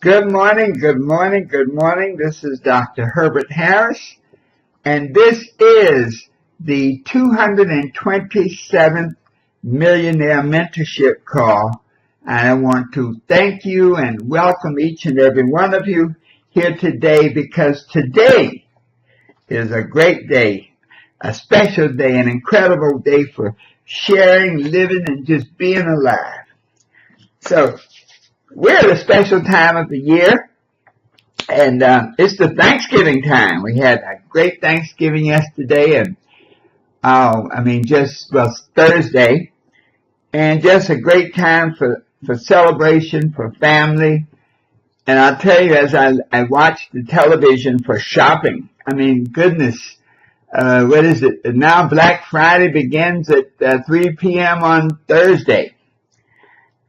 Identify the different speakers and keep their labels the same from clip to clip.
Speaker 1: Good morning, good morning, good morning. This is Dr. Herbert Harris, and this is the 227th Millionaire Mentorship call. I want to thank you and welcome each and every one of you here today, because today is a great day, a special day, an incredible day for sharing, living, and just being alive. So, we're at a special time of the year, and it's the Thanksgiving time. We had a great Thanksgiving yesterday, and Thursday, and just a great time for celebration, for family. And I'll tell you, as I watched the television for shopping, goodness, what is it? Now Black Friday begins at 3 p.m. on Thursday.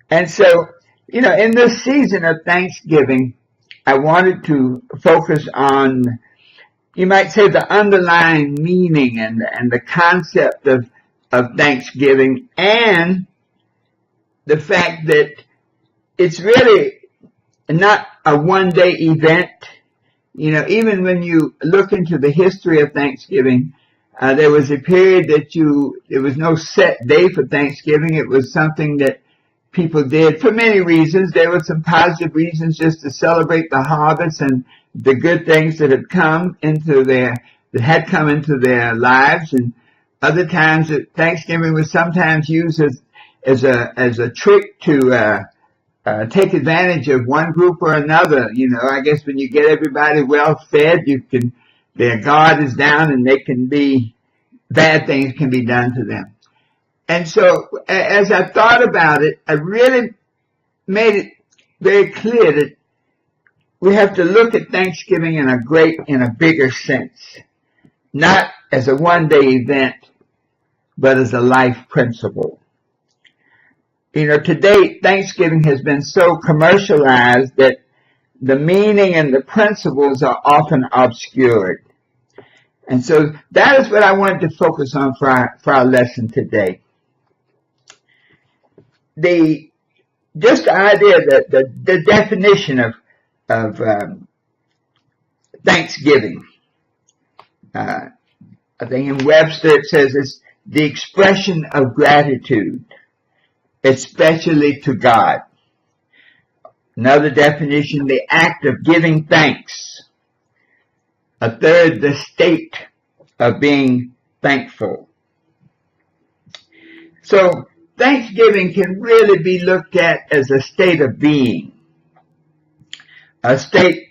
Speaker 1: And so, in this season of Thanksgiving, I wanted to focus on, you might say, the underlying meaning and the concept of Thanksgiving, and the fact that it's really not a one-day event. Even when you look into the history of Thanksgiving, there was a period that there was no set day for Thanksgiving. It was something that people did for many reasons. There were some positive reasons, just to celebrate the harvest and the good things that had come into their lives. And other times that Thanksgiving was sometimes used as a trick to take advantage of one group or another. I guess when you get everybody well fed, their guard is down, and bad things can be done to them. And so, as I thought about it, I really made it very clear that we have to look at Thanksgiving in a bigger sense, not as a one-day event, but as a life principle. Today, Thanksgiving has been so commercialized that the meaning and the principles are often obscured. And so that is what I wanted to focus on for our lesson today. The idea that the definition of Thanksgiving, I think in Webster it says it's the expression of gratitude, especially to God. Another definition, the act of giving thanks. A third, the state of being thankful. So, Thanksgiving can really be looked at as a state of being, a state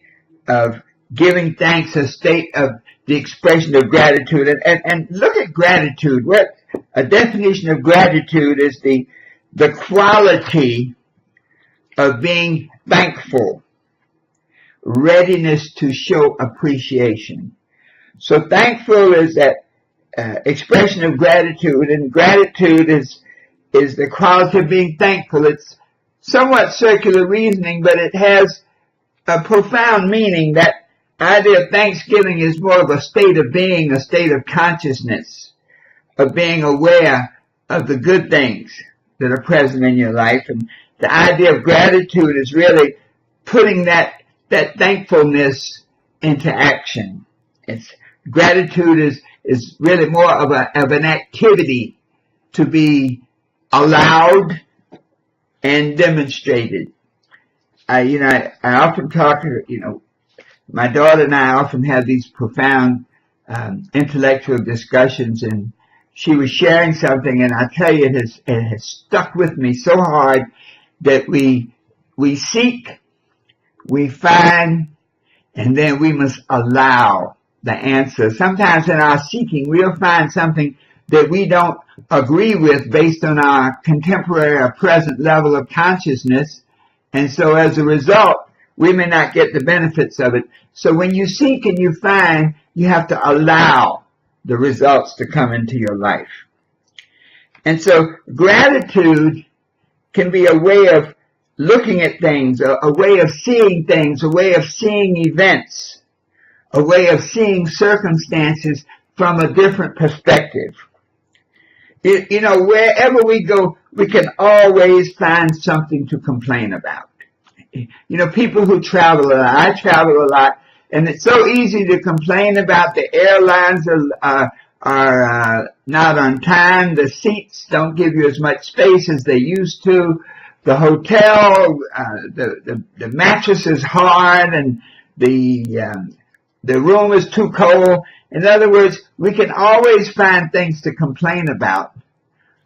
Speaker 1: of giving thanks, a state of the expression of gratitude. And look at gratitude. What a definition of gratitude is the quality of being thankful, readiness to show appreciation. So thankful is that expression of gratitude, and gratitude is the quality of being thankful. It's somewhat circular reasoning, but it has a profound meaning. That idea of Thanksgiving is more of a state of being, a state of consciousness, of being aware of the good things that are present in your life. And the idea of gratitude is really putting that thankfulness into action. Gratitude is really more of an activity to be allowed and demonstrated. I often talk, my daughter and I often have these profound intellectual discussions, and she was sharing something, and I tell you, it has stuck with me so hard that we seek, we find, and then we must allow the answer. Sometimes in our seeking, we'll find something that we don't agree with based on our contemporary or present level of consciousness. And so as a result, we may not get the benefits of it. So when you seek and you find, you have to allow the results to come into your life. And so gratitude can be a way of looking at things, a way of seeing things, a way of seeing events, a way of seeing circumstances from a different perspective. Wherever we go, we can always find something to complain about. people who travel a lot. I travel a lot, and it's so easy to complain about the airlines are not on time. The seats don't give you as much space as they used to. The hotel, the mattress is hard, and the room is too cold. In other words, we can always find things to complain about,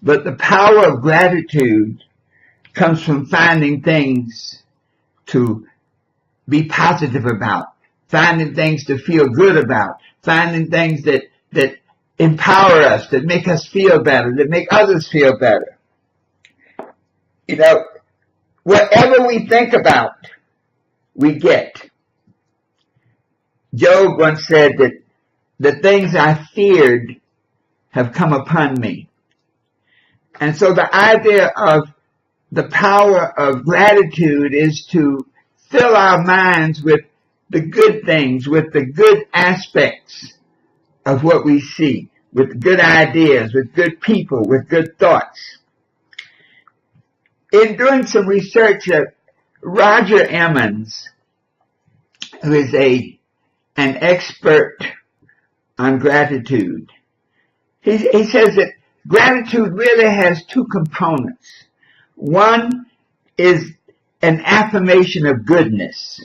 Speaker 1: but the power of gratitude comes from finding things to be positive about, finding things to feel good about, finding things that empower us, that make us feel better, that make others feel better. Whatever we think about, we get. Job once said that the things I feared have come upon me. And so the idea of the power of gratitude is to fill our minds with the good things, with the good aspects of what we see, with good ideas, with good people, with good thoughts. In doing some research, Roger Emmons, who is an expert on gratitude, he says that gratitude really has two components. One is an affirmation of goodness.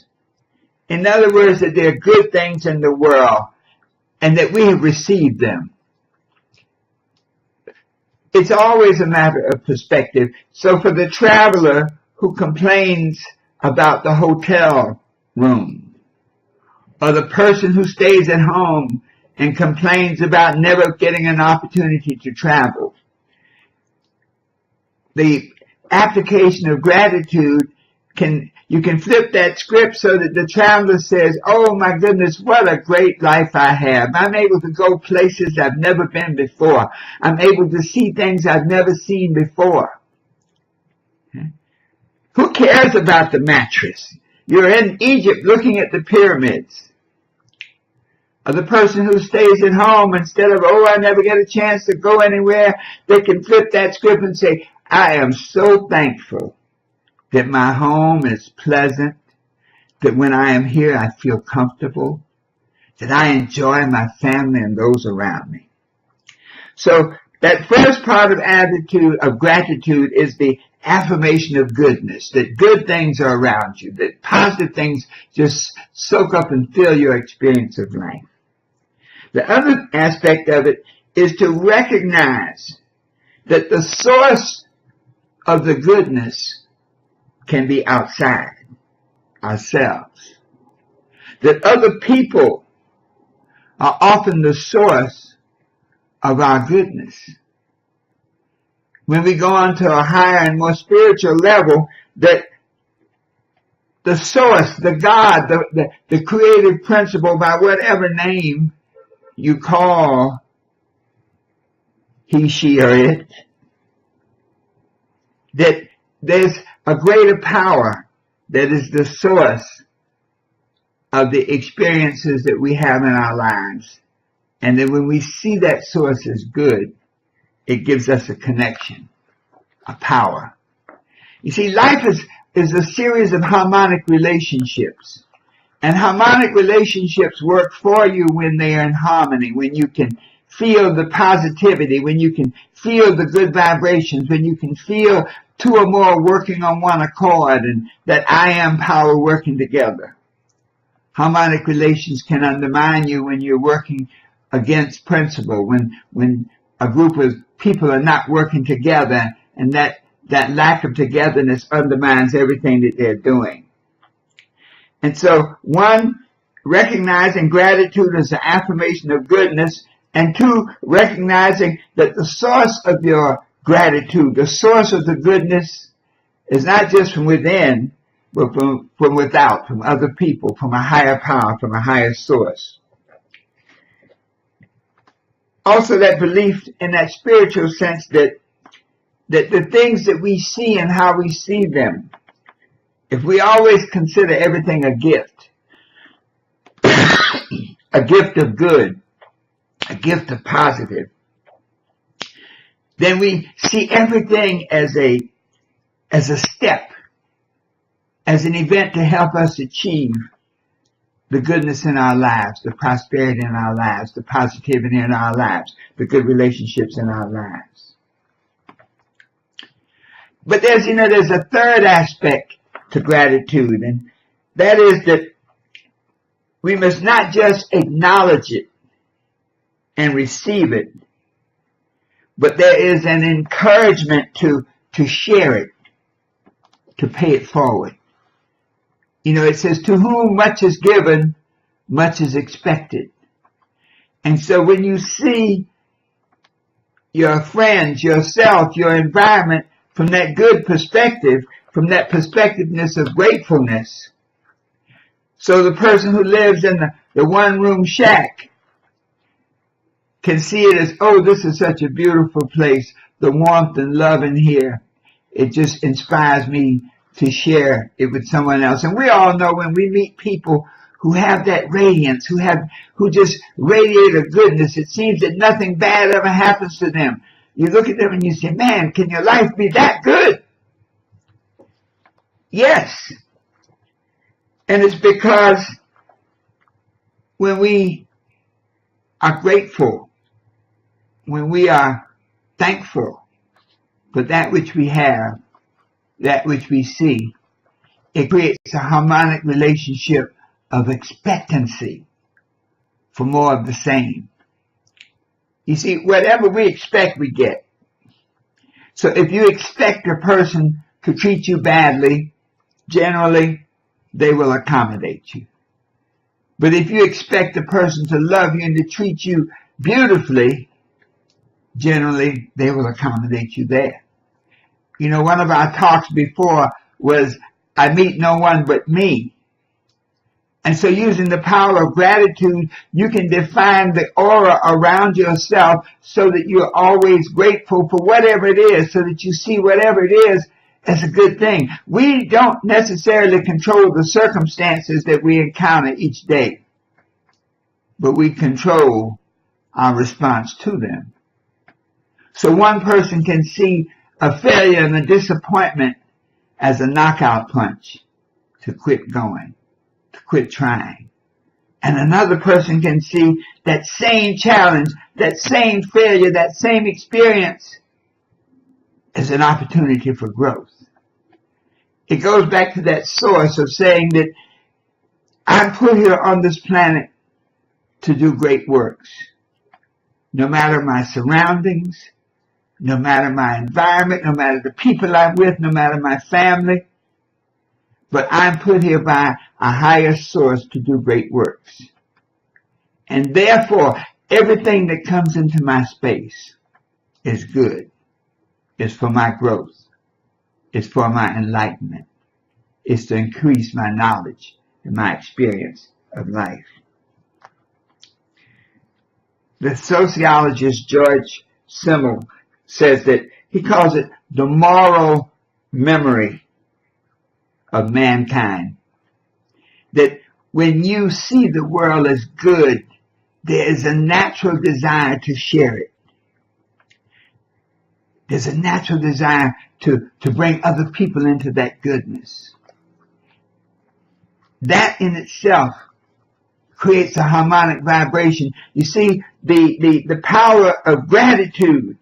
Speaker 1: In other words, that there are good things in the world and that we have received them. It's always a matter of perspective. So for the traveler who complains about the hotel room, or the person who stays at home and complains about never getting an opportunity to travel, the application of gratitude you can flip that script so that the traveler says, oh my goodness, what a great life I have. I'm able to go places I've never been before. I'm able to see things I've never seen before. Okay? Who cares about the mattress? You're in Egypt looking at the pyramids. Or the person who stays at home, instead of, oh, I never get a chance to go anywhere, they can flip that script and say, I am so thankful that my home is pleasant, that when I am here I feel comfortable, that I enjoy my family and those around me. So that first part of gratitude is the affirmation of goodness, that good things are around you, that positive things just soak up and fill your experience of life. The other aspect of it is to recognize that the source of the goodness can be outside ourselves. That other people are often the source of our goodness. When we go on to a higher and more spiritual level, that the source, the God, the creative principle, by whatever name you call he, she, or it, that there's a greater power that is the source of the experiences that we have in our lives. And then when we see that source as good, it gives us a connection, a power. You see, life is a series of harmonic relationships. And harmonic relationships work for you when they are in harmony, when you can feel the positivity, when you can feel the good vibrations, when you can feel two or more working on one accord, and that I am power working together. Harmonic relations can undermine you when you're working against principle, when a group of people are not working together, and that lack of togetherness undermines everything that they're doing. And so, one, recognizing gratitude as an affirmation of goodness, and two, recognizing that the source of your gratitude, the source of the goodness, is not just from within, but from without, from other people, from a higher power, from a higher source. Also, that belief in that spiritual sense that the things that we see and how we see them, if we always consider everything a gift, a gift of good, a gift of positive, then we see everything as a step as an event to help us achieve the goodness in our lives, the prosperity in our lives, the positivity in our lives, the good relationships in our lives. But there's a third aspect to gratitude, and that is that we must not just acknowledge it and receive it, but there is an encouragement to share it, to pay it forward. It says, to whom much is given, much is expected. And so when you see your friends, yourself, your environment from that good perspective, from that perspectiveness of gratefulness, so the person who lives in the one-room shack can see it as, oh, this is such a beautiful place. The warmth and love in here, it just inspires me to share it with someone else. And we all know when we meet people who have that radiance, who just radiate a goodness, it seems that nothing bad ever happens to them. You look at them and you say, man, can your life be that good? Yes. And it's because when we are grateful, when we are thankful for that which we have, that which we see, it creates a harmonic relationship of expectancy for more of the same. You see, whatever we expect, we get. So if you expect a person to treat you badly, generally, they will accommodate you. But if you expect a person to love you and to treat you beautifully, generally, they will accommodate you there. One of our talks before was, I meet no one but me. And so using the power of gratitude, you can define the aura around yourself so that you're always grateful for whatever it is, so that you see whatever it is as a good thing. We don't necessarily control the circumstances that we encounter each day, but we control our response to them. So one person can see a failure and a disappointment as a knockout punch to quit going, to quit trying. And another person can see that same challenge, that same failure, that same experience as an opportunity for growth. It goes back to that source of saying that I'm put here on this planet to do great works. No matter my surroundings, no matter my environment, no matter the people I'm with, no matter my family, but I'm put here by a higher source to do great works. And therefore, everything that comes into my space is good. It's for my growth. It's for my enlightenment. It's to increase my knowledge and my experience of life. The sociologist George Simmel says that he calls it the moral memory of mankind. That when you see the world as good, there is a natural desire to share it. There's a natural desire to bring other people into that goodness. That in itself creates a harmonic vibration. You see, the power of gratitude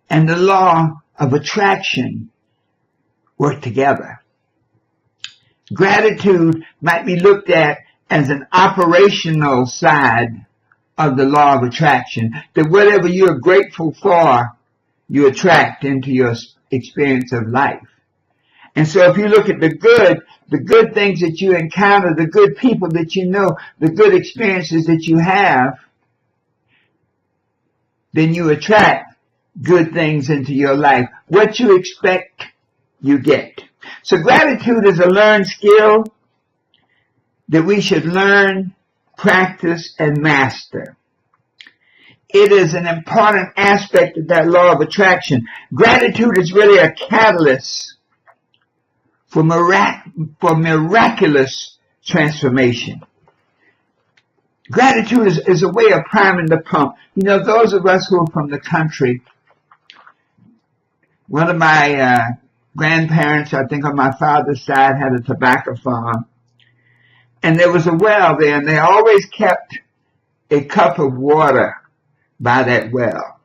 Speaker 1: and the law of attraction work together. Gratitude might be looked at as an operational side of the law of attraction, that whatever you're grateful for, you attract into your experience of life. And so if you look at the good things that you encounter, the good people that you know, the good experiences that you have, then you attract good things into your life. What you expect, you get. So gratitude is a learned skill that we should learn, practice, and master. It is an important aspect of that law of attraction. Gratitude is really a catalyst for miraculous transformation. Gratitude is a way of priming the pump. Those of us who are from the country, one of my grandparents, I think on my father's side, had a tobacco farm. And there was a well there, and they always kept a cup of water by that well.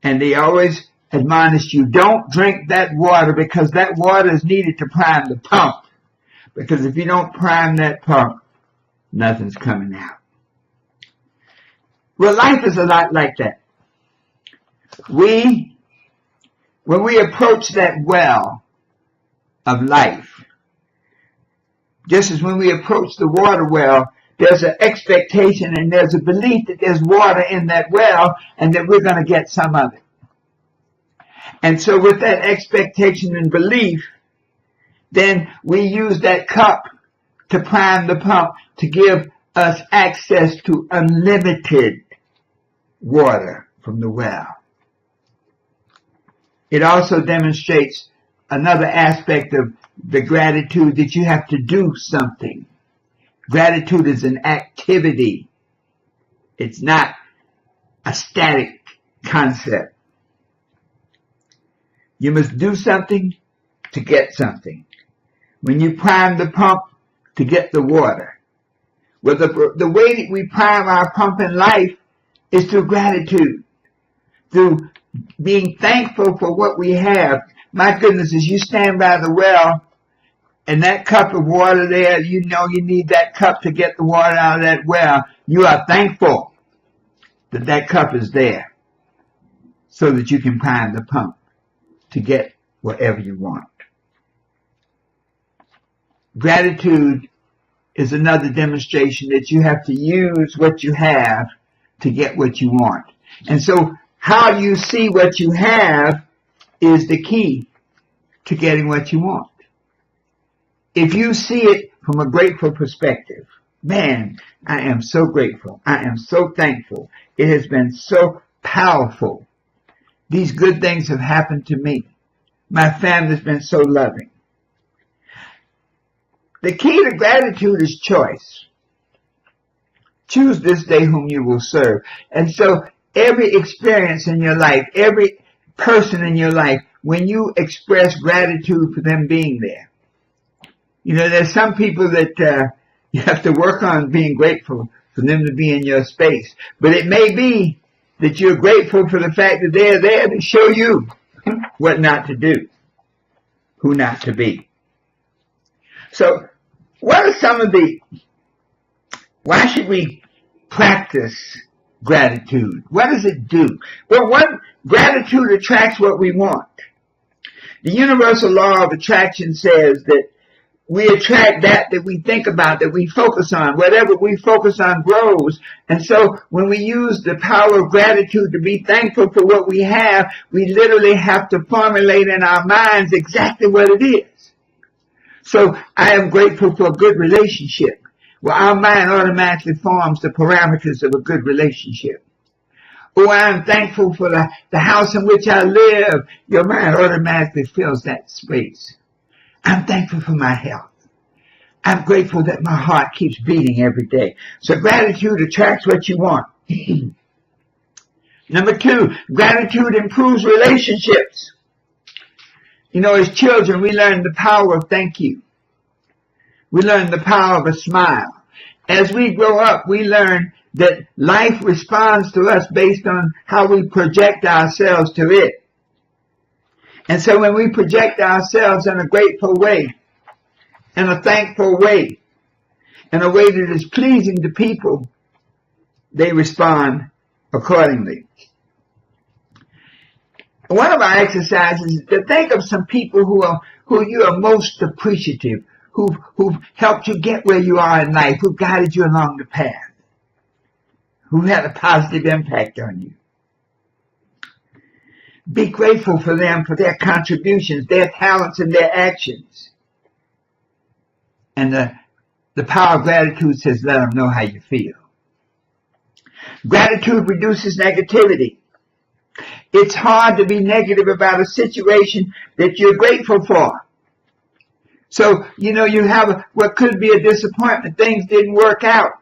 Speaker 1: And they always admonished you, don't drink that water, because that water is needed to prime the pump. Because if you don't prime that pump, nothing's coming out. Well, life is a lot like that. When we approach that well of life, just as when we approach the water well, there's an expectation and there's a belief that there's water in that well and that we're going to get some of it. And so with that expectation and belief, then we use that cup to prime the pump to give us access to unlimited water from the well. It also demonstrates another aspect of the gratitude, that you have to do something. Gratitude is an activity. It's not a static concept. You must do something to get something. When you prime the pump to get the water. Well, the way that we prime our pump in life is through gratitude, through being thankful for what we have. My goodness, as you stand by the well and that cup of water there, you know you need that cup to get the water out of that well. You are thankful that that cup is there so that you can prime the pump to get whatever you want. Gratitude is another demonstration that you have to use what you have to get what you want. And so how you see what you have is the key to getting what you want. If you see it from a grateful perspective, man, I am so grateful. I am so thankful. It has been so powerful. These good things have happened to me. My family's been so loving. The key to gratitude is choice. Choose this day whom you will serve. And so every experience in your life, every person in your life, when you express gratitude for them being there. You know, there's some people that you have to work on being grateful for them to be in your space. But it may be that you're grateful for the fact that they're there to show you what not to do, who not to be. So, what are some of why should we practice gratitude? What does it do? Well, gratitude attracts what we want. The universal law of attraction says that we attract that we think about, that we focus on. Whatever we focus on grows. And so when we use the power of gratitude to be thankful for what we have, we literally have to formulate in our minds exactly what it is. So I am grateful for a good relationship. Well, our mind automatically forms the parameters of a good relationship. Oh, I am thankful for the house in which I live. Your mind automatically fills that space. I'm thankful for my health. I'm grateful that my heart keeps beating every day. So gratitude attracts what you want. Number 2, gratitude improves relationships. You know, as children, we learn the power of thank you. We learn the power of a smile. As we grow up, we learn that life responds to us based on how we project ourselves to it. And so when we project ourselves in a grateful way, in a thankful way, in a way that is pleasing to people, they respond accordingly. One of our exercises is to think of some people who you are most appreciative, who've helped you get where you are in life, who guided you along the path, who had a positive impact on you. Be grateful for them, for their contributions, their talents, and their actions. And the power of gratitude says, let them know how you feel. Gratitude reduces negativity. It's hard to be negative about a situation that you're grateful for. So, you know, you have what could be a disappointment. Things didn't work out.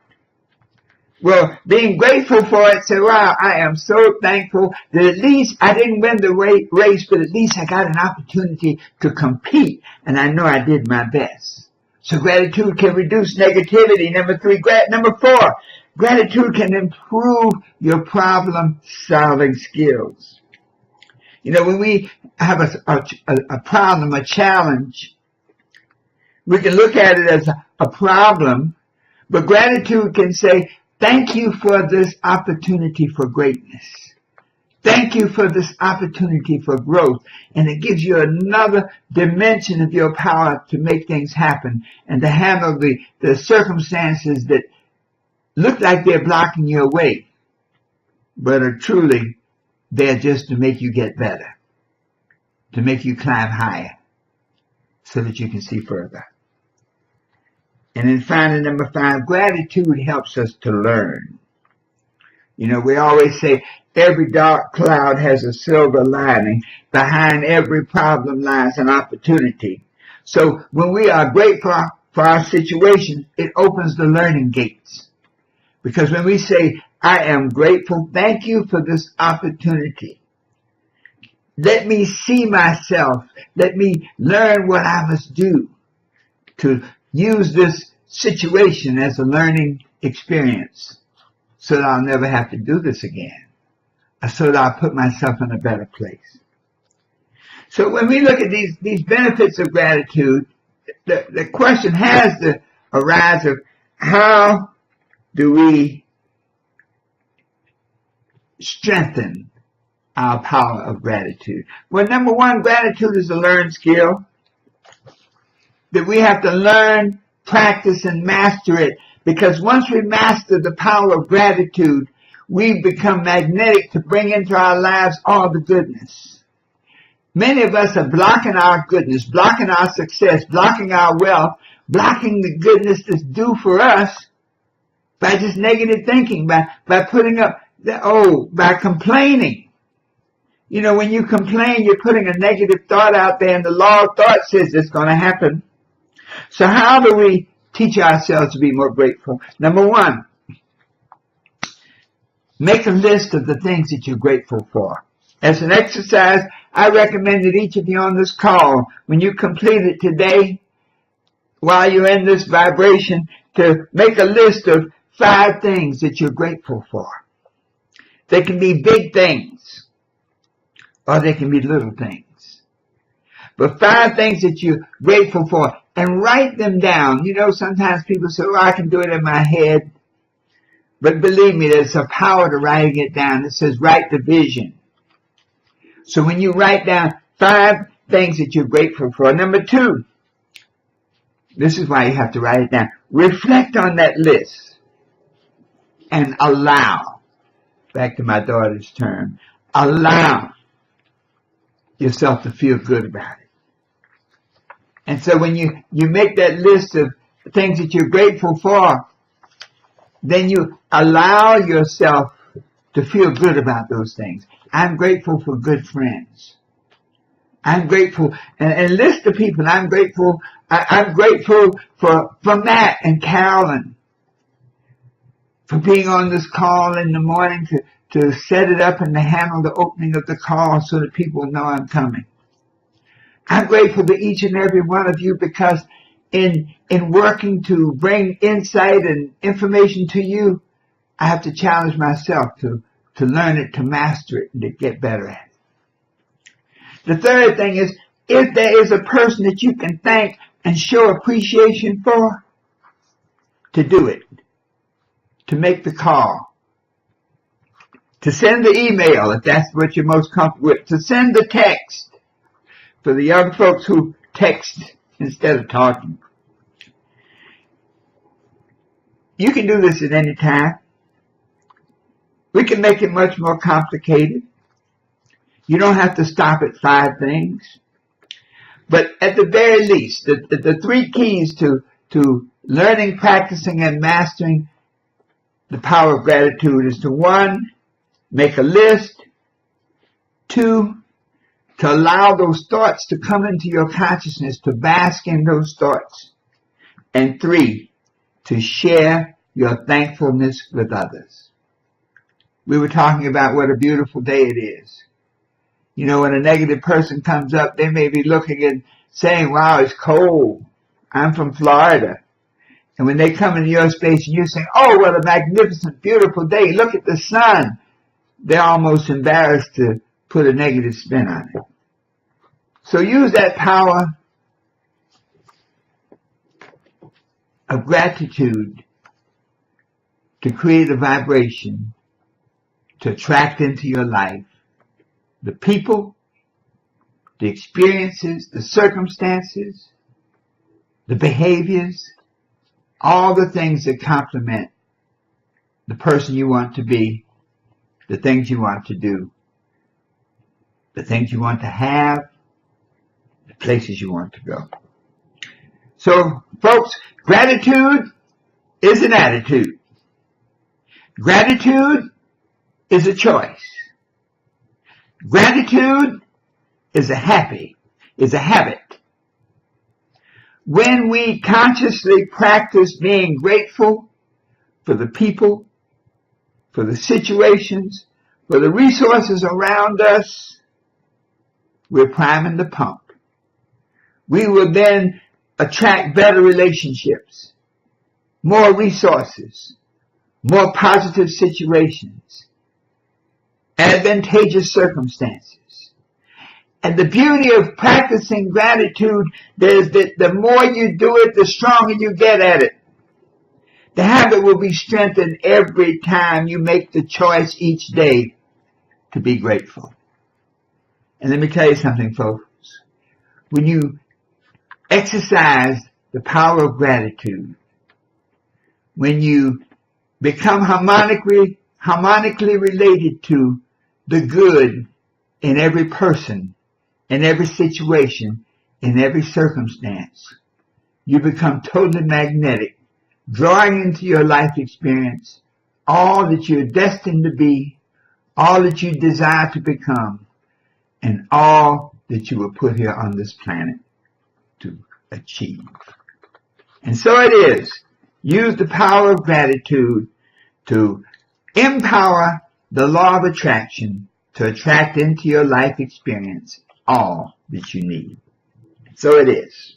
Speaker 1: Well, being grateful for it, say, wow, I am so thankful that at least I didn't win the race, but at least I got an opportunity to compete, and I know I did my best. So gratitude can reduce negativity. Number 4, gratitude can improve your problem-solving skills. You know, when we have a problem, a challenge, we can look at it as a problem, but gratitude can say, thank you for this opportunity for greatness. Thank you for this opportunity for growth. And it gives you another dimension of your power to make things happen and to handle the circumstances that look like they're blocking your way, but are truly there just to make you get better, to make you climb higher so that you can see further. And then finally, number 5, gratitude helps us to learn. You know, we always say every dark cloud has a silver lining. Behind every problem lies an opportunity. So when we are grateful for our situation, it opens the learning gates. Because when we say, I am grateful, thank you for this opportunity. Let me see myself. Let me learn what I must do to use this situation as a learning experience so that I'll never have to do this again, or so that I'll put myself in a better place. So when we look at these benefits of gratitude, the question has to arise of how do we strengthen our power of gratitude? Well, number 1, gratitude is a learned skill that we have to learn, practice, and master it. Because once we master the power of gratitude, we become magnetic to bring into our lives all the goodness. Many of us are blocking our goodness, blocking our success, blocking our wealth, blocking the goodness that's due for us by just negative thinking, by putting up, by complaining. You know, when you complain, you're putting a negative thought out there, and the law of thought says it's going to happen. So how do we teach ourselves to be more grateful? Number 1, make a list of the things that you're grateful for. As an exercise, I recommend that each of you on this call, when you complete it today, while you're in this vibration, to make a list of 5 things that you're grateful for. They can be big things, or they can be little things. But 5 things that you're grateful for, and write them down. You know, sometimes people say, I can do it in my head. But believe me, there's a power to writing it down. It says, write the vision. So when you write down 5 things that you're grateful for. Number 2, this is why you have to write it down. Reflect on that list and allow, back to my daughter's term, allow yourself to feel good about it. And so when you make that list of things that you're grateful for, then you allow yourself to feel good about those things. I'm grateful for good friends. I'm grateful, and list the people. I'm grateful for Matt and Carolyn for being on this call in the morning to set it up and to handle the opening of the call so that people know I'm coming. I'm grateful to each and every one of you because in working to bring insight and information to you, I have to challenge myself to learn it, to master it, and to get better at it. The third thing is, if there is a person that you can thank and show appreciation for, to do it, to make the call, to send the email if that's what you're most comfortable with, to send the text for the young folks who text instead of talking. You can do this at any time. We can make it much more complicated. You don't have to stop at 5 things. But at the very least, the 3 keys to learning, practicing, and mastering the power of gratitude is to 1, make a list. 2, to allow those thoughts to come into your consciousness, to bask in those thoughts. And 3, to share your thankfulness with others. We were talking about what a beautiful day it is. You know, when a negative person comes up, they may be looking and saying, wow, it's cold. I'm from Florida. And when they come into your space and you're saying, oh, what a magnificent, beautiful day. Look at the sun. They're almost embarrassed to put a negative spin on it. So use that power of gratitude to create a vibration to attract into your life the people, the experiences, the circumstances, the behaviors, all the things that complement the person you want to be, the things you want to do, the things you want to have, the places you want to go. So, folks, gratitude is an attitude. Gratitude is a choice. Gratitude is a habit. When we consciously practice being grateful for the people, for the situations, for the resources around us, we're priming the pump. We will then attract better relationships, more resources, more positive situations, advantageous circumstances. And the beauty of practicing gratitude is that the more you do it, the stronger you get at it. The habit will be strengthened every time you make the choice each day to be grateful. And let me tell you something, folks. When you exercise the power of gratitude, when you become harmonically related to the good in every person, in every situation, in every circumstance, you become totally magnetic, drawing into your life experience all that you're destined to be, all that you desire to become, and all that you were put here on this planet to achieve. And so it is. Use the power of gratitude to empower the law of attraction to attract into your life experience all that you need. So it is.